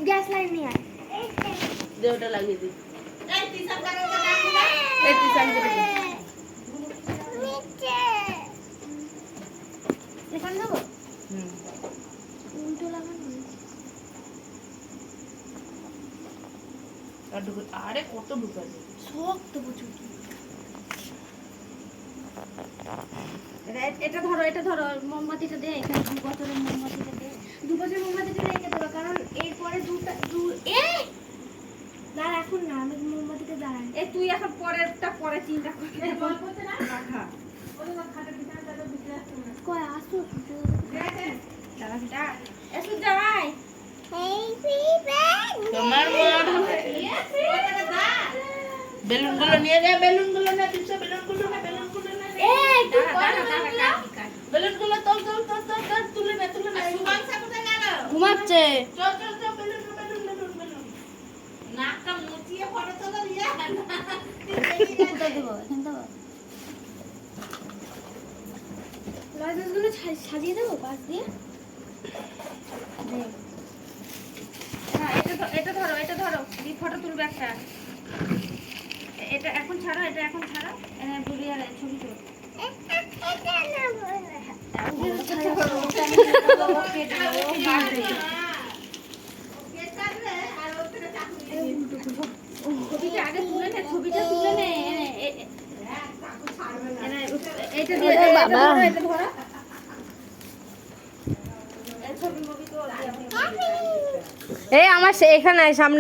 gas line নিয়ে আয় দেওটা লাগিয়ে দিই এখানে দেবো উল্টো লাগানো আরে কত ঢুকাছে শক্ত প্রচুর এটা ধরো মোমবাতিটা দে এখানে 2 বছরের মোমবাতিটা দে 2 বছরের মোমবাতিটা রেখে দেবো কারণ এরপরে দাঁড়া এখন না আমি মোমবাতিটা দাঁড়াই তুই এখন পরেরটা পরে চিন্তা করবি রাখা কয় আসো এসো যাই তোমার বেলুনগুলো নিয়ে যা বেলুনগুলো না দিচ্ছ বেলুনগুলো না বেলুনগুলো তোল তুলে না ঘুমাচ্ছে চল বেলুন নাকটা মুচিয়ে ফটো তোলা দিয়ে লজেসগুলো সাজিয়ে দেবো পাশ দিয়ে হ্যাঁ এটা ধরো ফটো তুলবে একটা এটা এখন ছাড়ো বুড়িয়ার ছবি তুলো ছবিটা আগে তুলে নে এটা দিয়ে বাবা এটা ধরো এই আমার এখানে সামনে